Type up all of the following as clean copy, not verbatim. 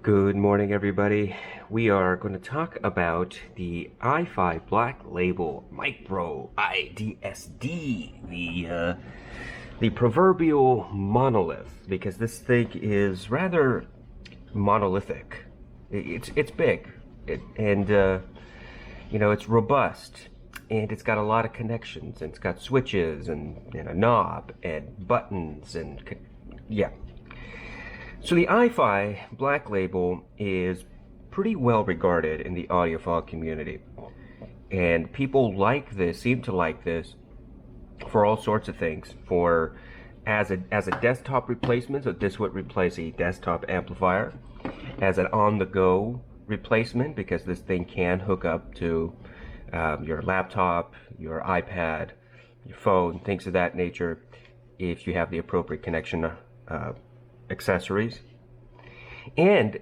Good morning, everybody. We are going to talk about the iFi Black Label Micro iDSD, the proverbial monolith, because this thing is rather monolithic. It's big, it's robust, and it's got a lot of connections, and it's got switches and a knob and buttons and yeah. So the iFi Black Label is pretty well regarded in the audiophile community, and people like this, seem to like this, for all sorts of things. For as a desktop replacement, so this would replace a desktop amplifier, as an on-the-go replacement, because this thing can hook up to your laptop, your iPad, your phone, things of that nature, if you have the appropriate connection accessories. And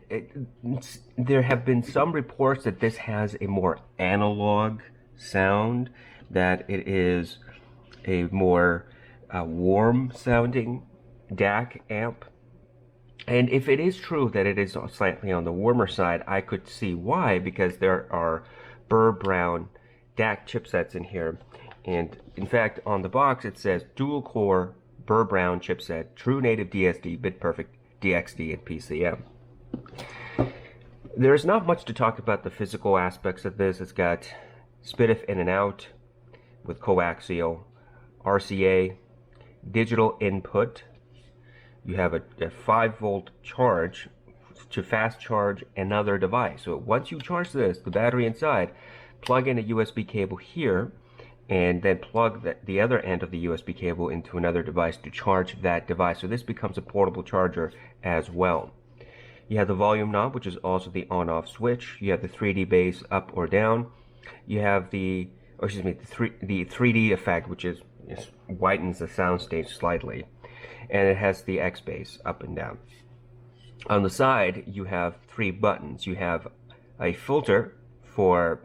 there have been some reports that this has a more analog sound, that it is a more warm sounding DAC amp. And if it is true that it is slightly on the warmer side, I could see why, because there are Burr Brown DAC chipsets in here. And in fact, on the box it says dual core Burr Brown chipset, true native DSD, bit perfect DXD, and PCM. There's not much to talk about the physical aspects of this. It's got SPDIF in and out with coaxial, RCA, digital input. You have a 5-volt charge to fast charge another device. So once you charge this, the battery inside, plug in a USB cable here, and then plug the other end of the USB cable into another device to charge that device. So this becomes a portable charger as well. You have the volume knob, which is also the on-off switch. You have the 3D bass up or down. You have the 3D effect, which widens the soundstage slightly. And it has the X bass up and down. On the side, you have 3 buttons. You have a filter for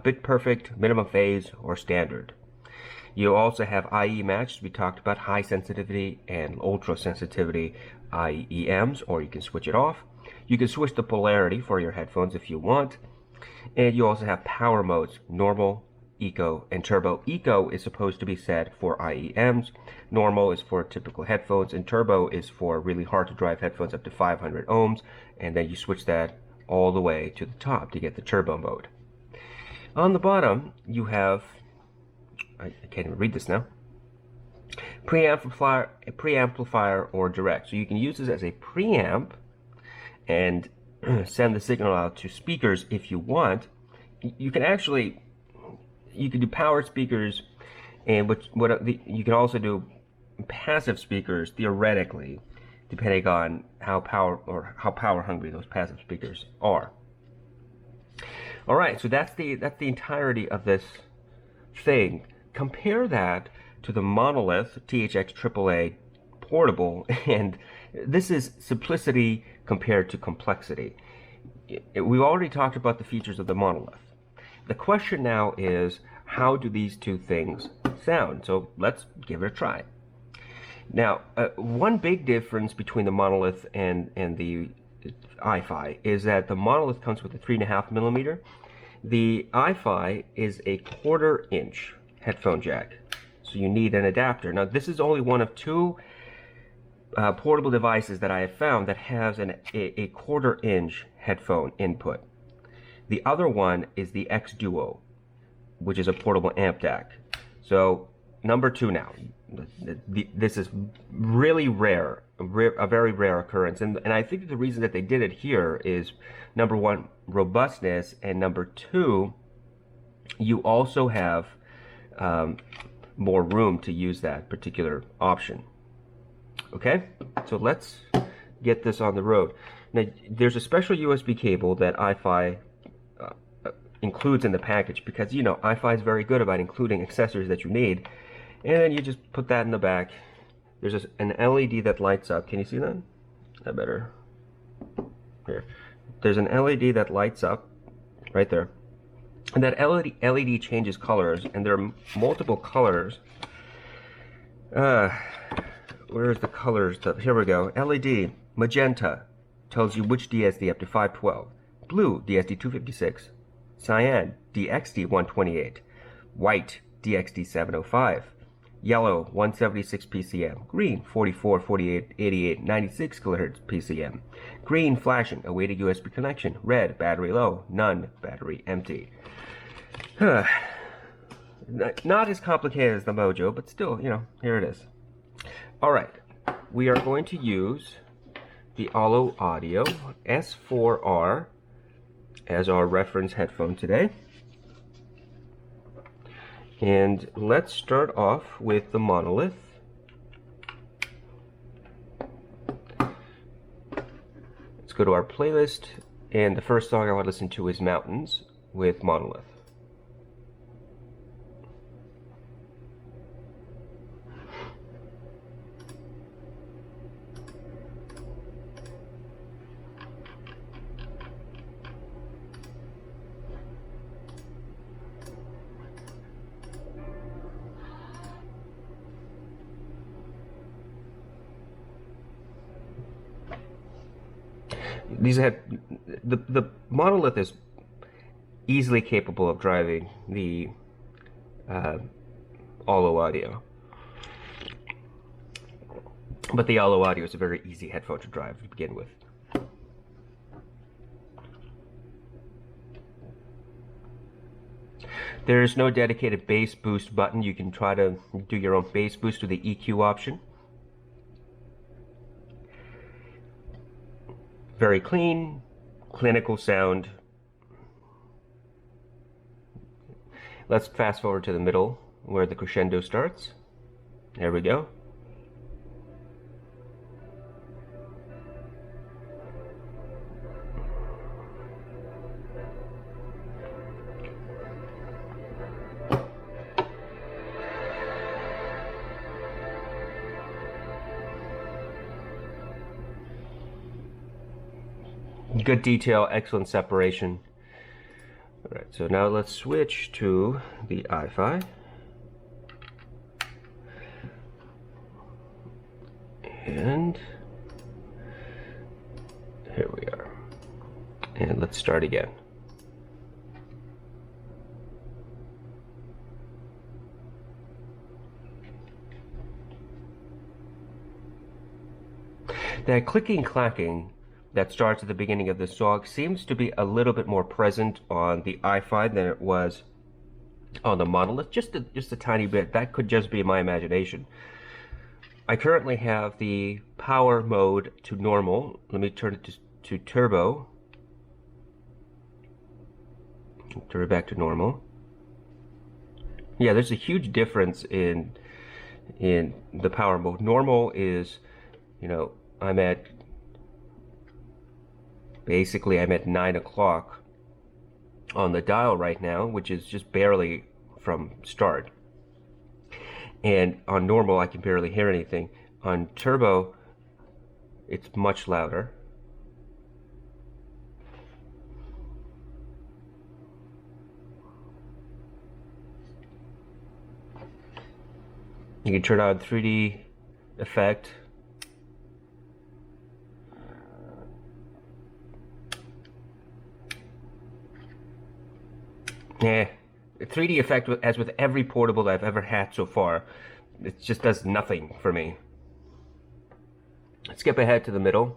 bit perfect, minimum phase, or standard. You also have IE match. We talked about high sensitivity and ultra sensitivity IEMs, or you can switch it off. You can switch the polarity for your headphones if you want. And you also have power modes: normal, eco, and turbo. Eco is supposed to be set for IEMs. Normal is for typical headphones, and turbo is for really hard to drive headphones up to 500 ohms. And then you switch that all the way to the top to get the turbo mode. On the bottom, you have, I can't even read this now, preamplifier or direct. So you can use this as a preamp and send the signal out to speakers if you want. You can do power speakers, and you can also do passive speakers theoretically, depending on how power hungry those passive speakers are. All right, so that's the entirety of this thing. Compare that to the Monolith THX AAA Portable, and this is simplicity compared to complexity. We've already talked about the features of the Monolith. The question now is, how do these two things sound? So let's give it a try. Now, one big difference between the Monolith and the iFi is that the Monolith comes with a 3.5 millimeter. The iFi is a 1/4 inch headphone jack, so you need an adapter. Now, this is only one of 2 portable devices that I have found that has a 1/4 inch headphone input. The other one is the X Duo, which is a portable amp DAC. So number 2 now. This is really rare, a very rare occurrence, and I think the reason that they did it here is, number 1, robustness, and number 2, you also have more room to use that particular option. Okay, so let's get this on the road. Now, there's a special USB cable that iFi includes in the package, because iFi is very good about including accessories that you need. And then you just put that in the back. There's an LED that lights up. Can you see that? I better. Here. There's an LED that lights up right there. And that LED changes colors, and there are multiple colors. Where's the colors? Here we go. LED, magenta, tells you which DSD up to 512. Blue, DSD 256. Cyan, DXD 128. White, DXD 705. Yellow, 176 PCM. Green, 44, 48, 88, 96 kHz PCM. Green, flashing, awaiting USB connection. Red, battery low. None, battery empty. Not as complicated as the Mojo, but still, here it is. All right, we are going to use the Allo Audio S4R as our reference headphone today. And let's start off with the Monolith. Let's go to our playlist, and the first song I want to listen to is Mountains with Monolith. The Monolith is easily capable of driving the Allo Audio, but the Allo Audio is a very easy headphone to drive to begin with. There's no dedicated bass boost button. You can try to do your own bass boost with the EQ option. Very clean, clinical sound. Let's fast forward to the middle where the crescendo starts. There we go. Good detail, excellent separation. All right, so now let's switch to the iFi. And here we are. And let's start again. That clicking, clacking that starts at the beginning of the song seems to be a little bit more present on the iFi than it was on the Monolith, just a tiny bit. That could just be my imagination. I currently have the power mode to normal. Let me turn it to turbo. Turn it back to normal. Yeah, there's a huge difference in the power mode. Normal is, I'm at 9 o'clock on the dial right now, which is just barely from start. And on normal, I can barely hear anything. On turbo, it's much louder. You can turn on 3D effect. Yeah, 3D effect, as with every portable that I've ever had so far, it just does nothing for me. Skip ahead to the middle.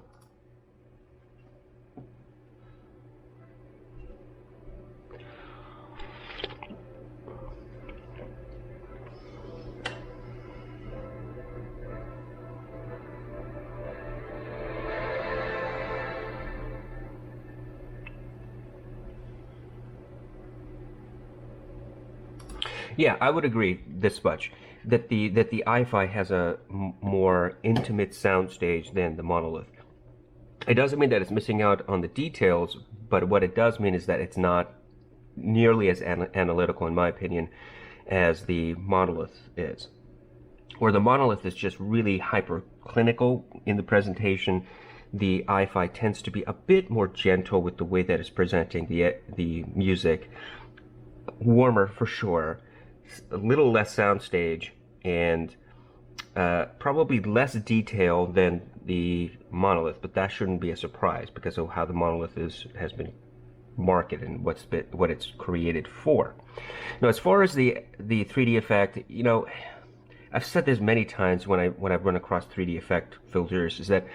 Yeah, I would agree this much, that the iFi has a more intimate soundstage than the Monolith. It doesn't mean that it's missing out on the details, but what it does mean is that it's not nearly as analytical, in my opinion, as the Monolith is. Where the Monolith is just really hyper-clinical in the presentation, the iFi tends to be a bit more gentle with the way that it's presenting the music. Warmer for sure. A little less soundstage, and probably less detail than the Monolith, but that shouldn't be a surprise because of how the Monolith has been marketed and what it's created for. Now, as far as the 3D effect, you know, I've said this many times when I've run across 3D effect filters, is that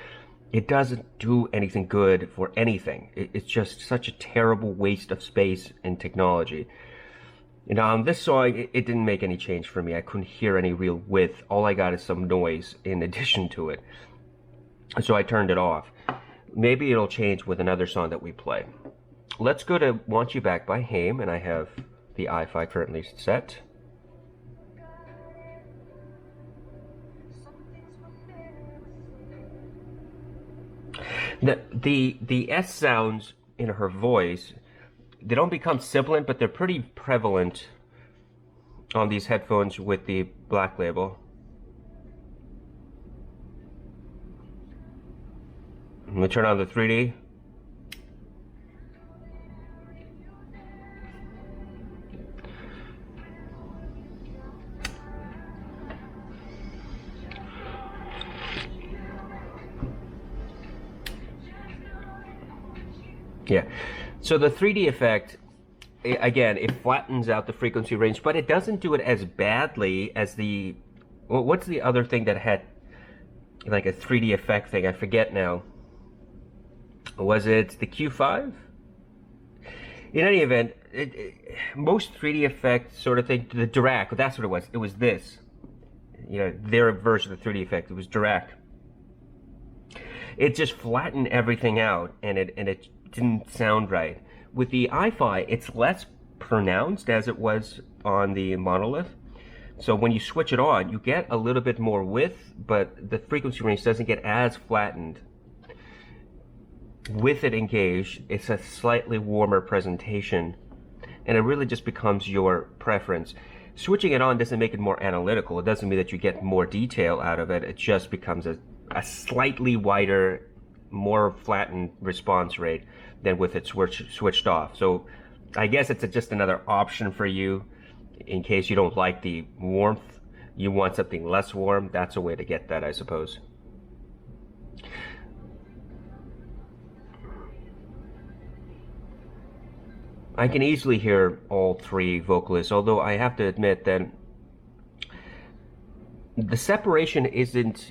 it doesn't do anything good for anything. It's just such a terrible waste of space and technology. You know, on this song, it didn't make any change for me. I couldn't hear any real width. All I got is some noise in addition to it. So I turned it off. Maybe it'll change with another song that we play. Let's go to Want You Back by Haim, and I have the iFi currently set. The S sounds in her voice, they don't become sibilant, but they're pretty prevalent on these headphones with the Black Label. I'm gonna turn on the 3D. Yeah, so the 3D effect, again, it flattens out the frequency range, but it doesn't do it as badly as the, well, what's the other thing that had like a 3D effect thing? I forget now. Was it the Q5? In any event, most 3D effect sort of thing, the Dirac, that's what it was. It was this. You know, their version of the 3D effect. It was Dirac. It just flattened everything out, and it didn't sound right. With the iFi, it's less pronounced as it was on the Monolith. So when you switch it on, you get a little bit more width, but the frequency range doesn't get as flattened. With it engaged, it's a slightly warmer presentation, and it really just becomes your preference. Switching it on doesn't make it more analytical. It doesn't mean that you get more detail out of it. It just becomes a slightly wider, more flattened response rate than with it switched off. So I guess it's just another option for you in case you don't like the warmth. You want something less warm. That's a way to get that, I suppose. I can easily hear all three vocalists, although I have to admit that the separation isn't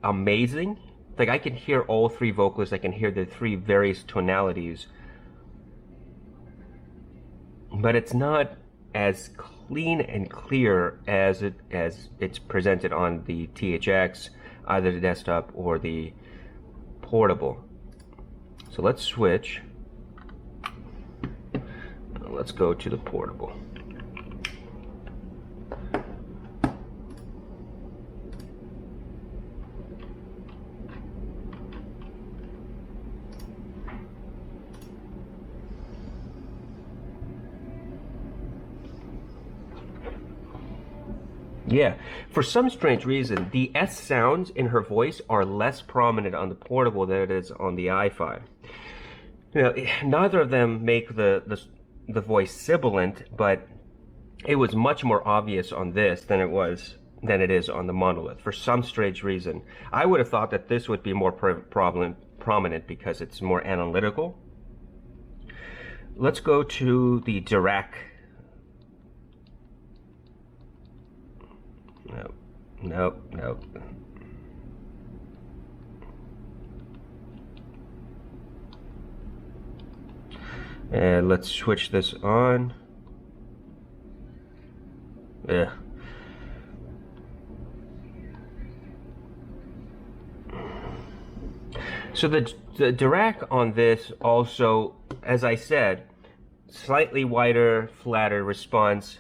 amazing. Like, I can hear all three vocalists, I can hear the three various tonalities, but it's not as clean and clear as it's presented on the THX, either the desktop or the portable. So let's switch. Let's go to the portable. Yeah, for some strange reason, the S sounds in her voice are less prominent on the portable than it is on the iFi. You know, neither of them make the voice sibilant, but it was much more obvious on this than it is on the Monolith for some strange reason. I would have thought that this would be more prominent because it's more analytical. Let's go to the Dirac. Nope. And let's switch this on. Yeah. So the Dirac on this also, as I said, slightly wider, flatter response.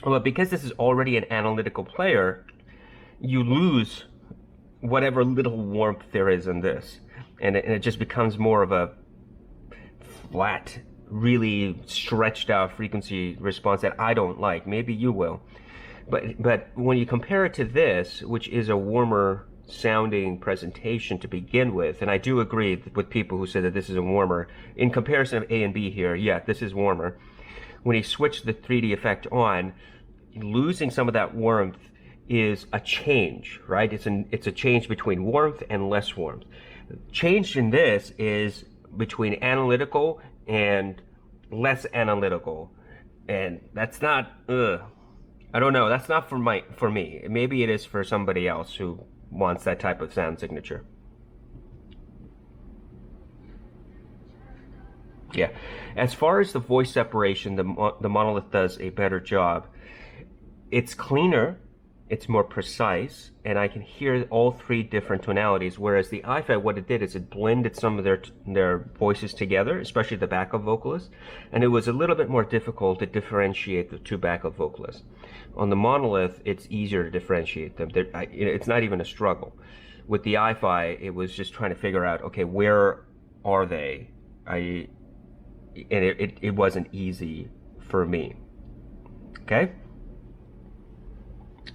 But because this is already an analytical player, you lose whatever little warmth there is in this. And it just becomes more of a flat, really stretched out frequency response that I don't like. Maybe you will. But when you compare it to this, which is a warmer sounding presentation to begin with, and I do agree with people who say that this is a warmer, in comparison of A and B here, yeah, this is warmer. When you switch the 3D effect on, losing some of that warmth is a change, right? It's a change between warmth and less warmth. Change in this is between analytical and less analytical, and that's not. I don't know. That's not for me. Maybe it is for somebody else who wants that type of sound signature. Yeah. As far as the voice separation, the Monolith does a better job. It's cleaner, it's more precise, and I can hear all three different tonalities, whereas the iFi, what it did is it blended some of their voices together, especially the backup vocalists, and it was a little bit more difficult to differentiate the two backup vocalists. On the Monolith, it's easier to differentiate them. It's not even a struggle. With the iFi, it was just trying to figure out, okay, where are they? And it wasn't easy for me. Okay?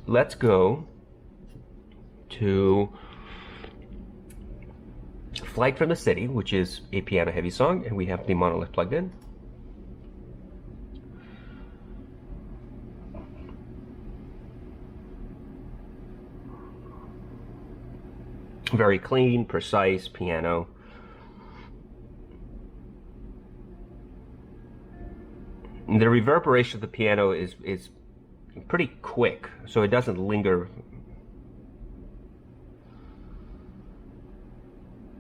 Let's go to Flight from the City, which is a piano heavy song, and we have the Monolith plugged in. Very clean, precise piano. The reverberation of the piano is pretty quick, so it doesn't linger.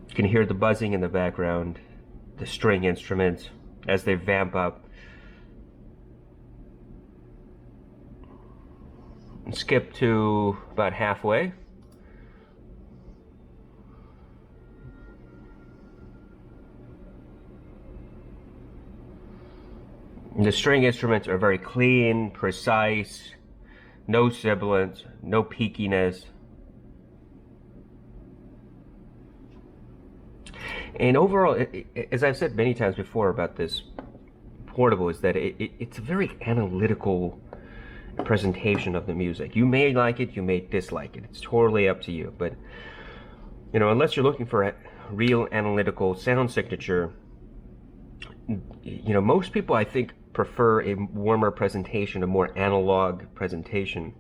You can hear the buzzing in the background, the string instruments as they vamp up. Skip to about halfway. The string instruments are very clean, precise, no sibilance, no peakiness. And overall, as I've said many times before about this portable, is that it's a very analytical presentation of the music. You may like it, you may dislike it. It's totally up to you. But, you know, unless you're looking for a real analytical sound signature, you know, most people, I think, prefer a warmer presentation, a more analog presentation.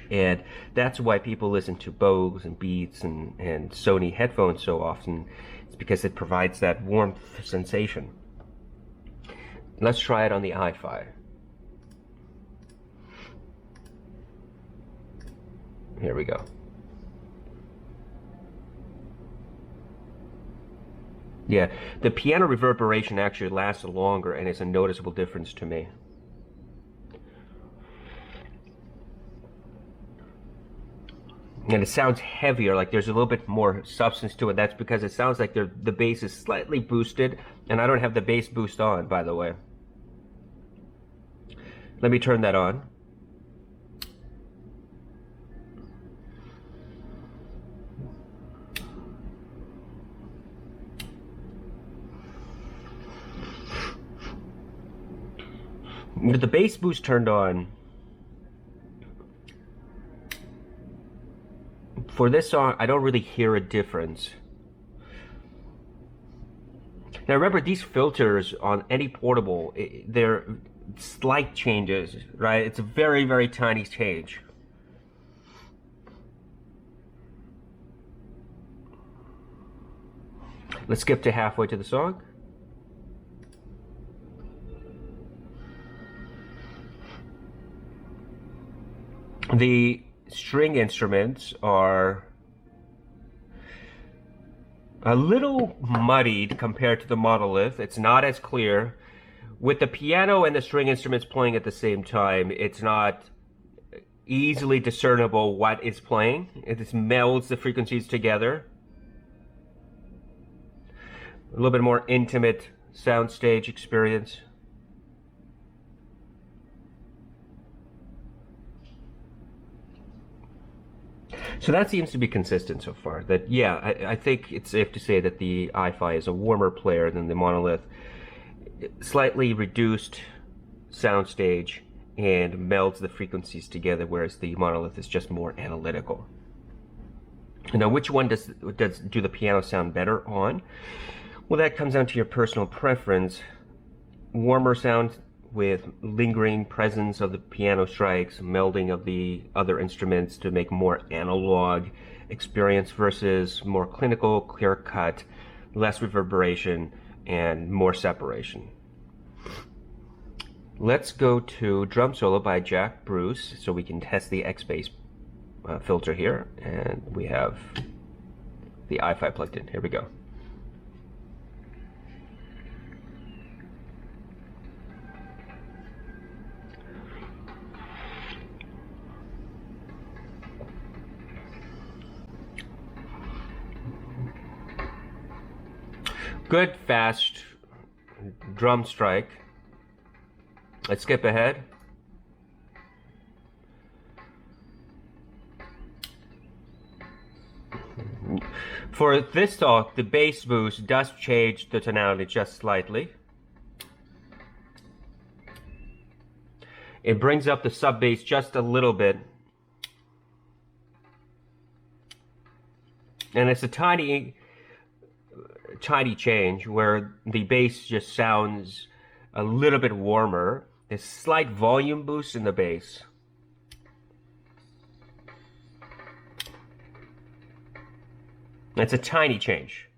And that's why people listen to Bose and Beats and Sony headphones so often. It's because it provides that warmth sensation. Let's try it on the iFi. Here we go. Yeah, the piano reverberation actually lasts longer, and it's a noticeable difference to me. And it sounds heavier, like there's a little bit more substance to it. That's because it sounds like the bass is slightly boosted, and I don't have the bass boost on, by the way. Let me turn that on. With the bass boost turned on, for this song, I don't really hear a difference. Now remember, these filters on any portable, they're slight changes, right? It's a very, very tiny change. Let's skip to halfway to the song. The string instruments are a little muddied compared to the Monolith. It's not as clear. With the piano and the string instruments playing at the same time, it's not easily discernible what is playing. It just melds the frequencies together. A little bit more intimate soundstage experience. So that seems to be consistent so far. That, yeah, I think it's safe to say that the iFi is a warmer player than the Monolith. Slightly reduced soundstage and melds the frequencies together, whereas the Monolith is just more analytical. Now, which one do the piano sound better on? Well, that comes down to your personal preference. Warmer sound with lingering presence of the piano strikes, melding of the other instruments to make more analog experience versus more clinical, clear-cut, less reverberation, and more separation. Let's go to Drum Solo by Jack Bruce so we can test the X-Bass filter here, and we have the iFi plugged in. Here we go. Good, fast drum strike. Let's skip ahead. For this talk, the bass boost does change the tonality just slightly. It brings up the sub bass just a little bit. And it's a tiny change where the bass just sounds a little bit warmer. A slight volume boost in the bass. It's a tiny change.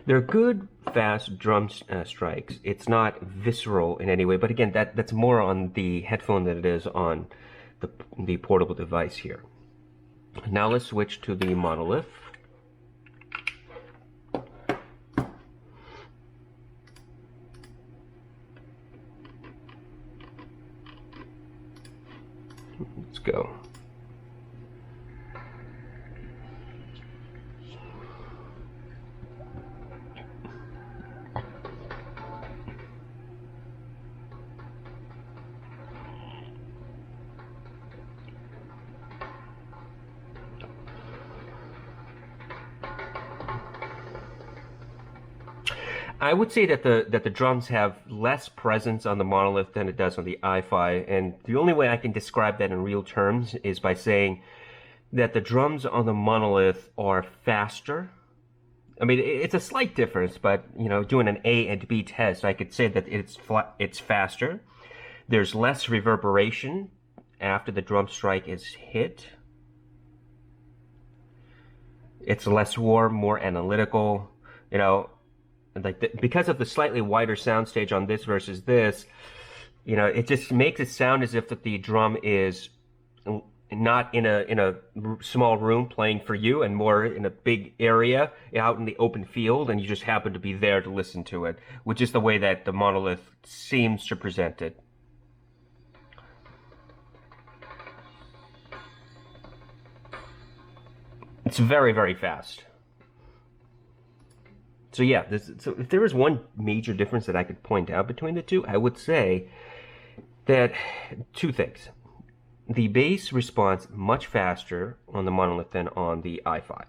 They're good, fast drum strikes. It's not visceral in any way, but again, that's more on the headphone than it is on the portable device here. Now let's switch to the Monolith. Let's go. I would say that the drums have less presence on the Monolith than it does on the iFi, and the only way I can describe that in real terms is by saying that the drums on the Monolith are faster. I mean, it's a slight difference, but you know, doing an A and B test, I could say that it's faster. There's less reverberation after the drum strike is hit. It's less warm, more analytical, you know. Like because of the slightly wider soundstage on this versus this, you know, it just makes it sound as if that the drum is not in a small room playing for you, and more in a big area out in the open field, and you just happen to be there to listen to it, which is the way that the Monolith seems to present it. It's very, very fast. So yeah, so if there is one major difference that I could point out between the two, I would say that two things. The bass responds much faster on the Monolith than on the iFi.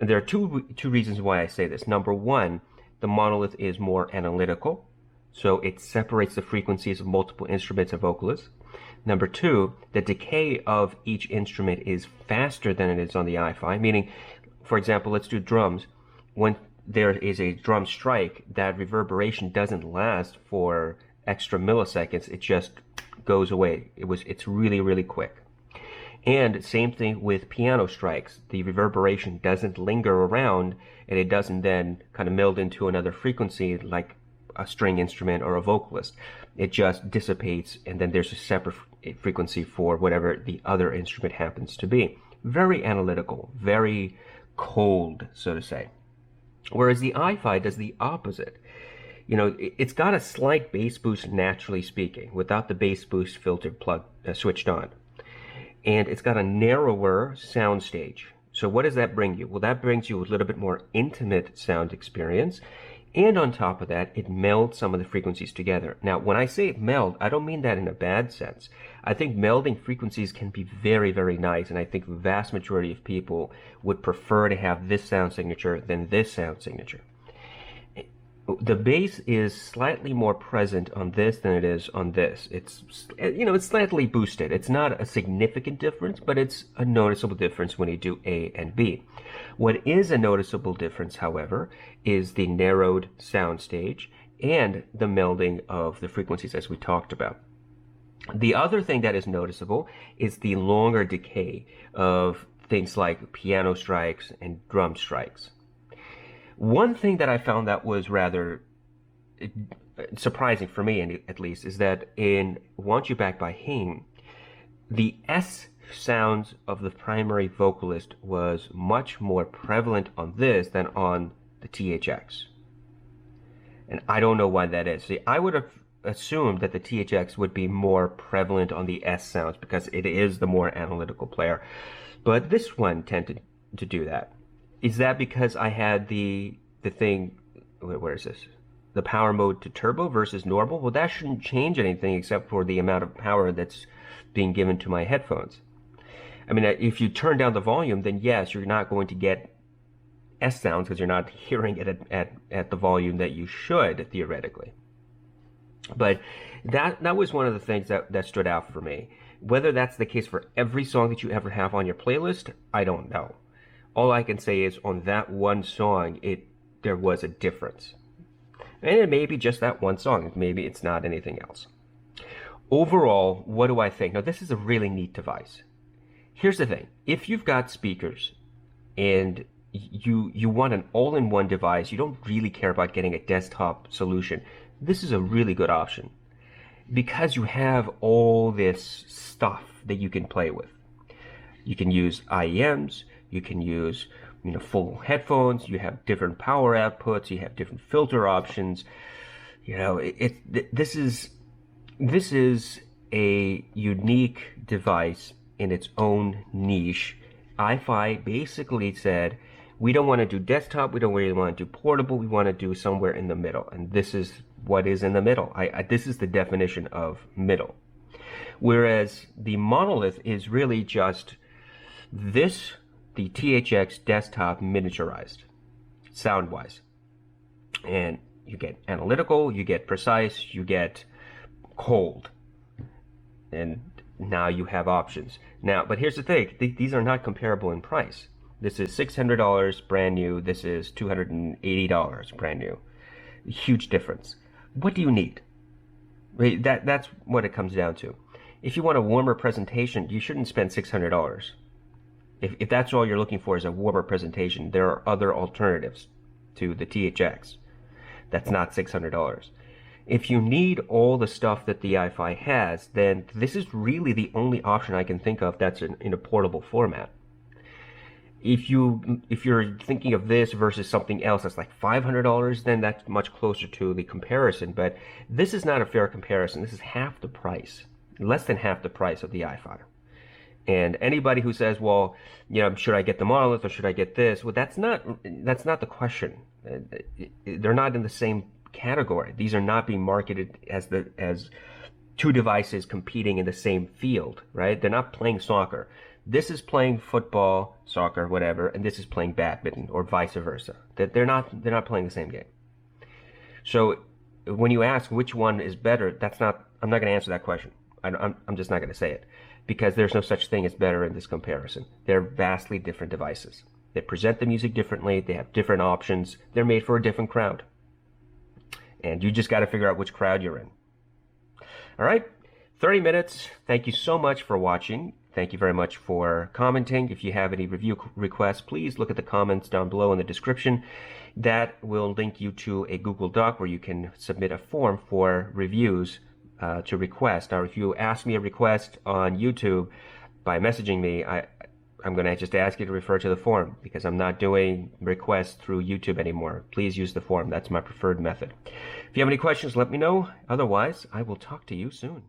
And there are two reasons why I say this. Number one, the Monolith is more analytical, so it separates the frequencies of multiple instruments and vocalists. Number two, the decay of each instrument is faster than it is on the iFi, meaning, for example, let's do drums. When there is a drum strike, that reverberation doesn't last for extra milliseconds. It just goes away. It's really, really quick. And same thing with piano strikes. The reverberation doesn't linger around, and it doesn't then kind of meld into another frequency like a string instrument or a vocalist. It just dissipates, and then there's a separate frequency for whatever the other instrument happens to be. Very analytical, very cold, so to say. Whereas the iFi does the opposite. You know, it's got a slight bass boost, naturally speaking, without the bass boost filter switched on. And it's got a narrower soundstage. So what does that bring you? Well, that brings you a little bit more intimate sound experience. And on top of that, it melds some of the frequencies together. Now, when I say meld, I don't mean that in a bad sense. I think melding frequencies can be very, very nice, and I think the vast majority of people would prefer to have this sound signature than this sound signature. The bass is slightly more present on this than it is on this. It's slightly boosted. It's not a significant difference, but it's a noticeable difference when you do A and B. What is a noticeable difference, however, is the narrowed soundstage and the melding of the frequencies as we talked about. The other thing that is noticeable is the longer decay of things like piano strikes and drum strikes. One thing that I found that was rather surprising for me, at least, is that in Want You Back by Haim, the S sounds of the primary vocalist was much more prevalent on this than on the THX. And I don't know why that is. See, I would have assumed that the THX would be more prevalent on the S sounds because it is the more analytical player. But this one tended to do that. Is that because I had the thing, where is this? The power mode to turbo versus normal? Well, that shouldn't change anything except for the amount of power that's being given to my headphones. I mean, if you turn down the volume, then yes, you're not going to get S sounds because you're not hearing it at the volume that you should, theoretically. But that was one of the things that stood out for me. Whether that's the case for every song that you ever have on your playlist, I don't know. All I can say is on that one song, there was a difference. And it may be just that one song. Maybe it's not anything else. Overall, what do I think? Now, this is a really neat device. Here's the thing. If you've got speakers and you want an all-in-one device, you don't really care about getting a desktop solution, this is a really good option because you have all this stuff that you can play with. You can use IEMs, you can use full headphones, you have different power outputs, you have different filter options. This is a unique device in its own niche. iFi basically said, we don't want to do desktop, we don't really want to do portable, we want to do somewhere in the middle. And this is what is in the middle. This is the definition of middle. Whereas the Monolith is really just this, the THX desktop miniaturized, sound-wise. And you get analytical, you get precise, you get cold. And now you have options. Now, but here's the thing. These are not comparable in price. This is $600 brand new. This is $280 brand new. Huge difference. What do you need? Right, that's what it comes down to. If you want a warmer presentation, you shouldn't spend $600. If that's all you're looking for is a warmer presentation, there are other alternatives to the THX. That's not $600. If you need all the stuff that the iFi has, then this is really the only option I can think of that's in a portable format. If you're thinking of this versus something else that's like $500, then that's much closer to the comparison. But this is not a fair comparison. This is half the price, less than half the price of the iFi. And anybody who says, well, should I get the Monolith or should I get this? Well, that's not the question. They're not in the same category. These are not being marketed as two devices competing in the same field, right? They're not playing soccer. This is playing football, soccer, whatever, and this is playing badminton or vice versa. They're not playing the same game. So when you ask which one is better, I'm not going to answer that question. I'm just not going to say it because there's no such thing as better in this comparison. They're vastly different devices. They present the music differently. They have different options. They're made for a different crowd. And you just got to figure out which crowd you're in. All right, 30 minutes. Thank you so much for watching. Thank you very much for commenting. If you have any review requests, please look at the comments down below in the description. That will link you to a Google Doc where you can submit a form for reviews to request. Now, if you ask me a request on YouTube by messaging me, I'm going to just ask you to refer to the form because I'm not doing requests through YouTube anymore. Please use the form. That's my preferred method. If you have any questions, let me know. Otherwise, I will talk to you soon.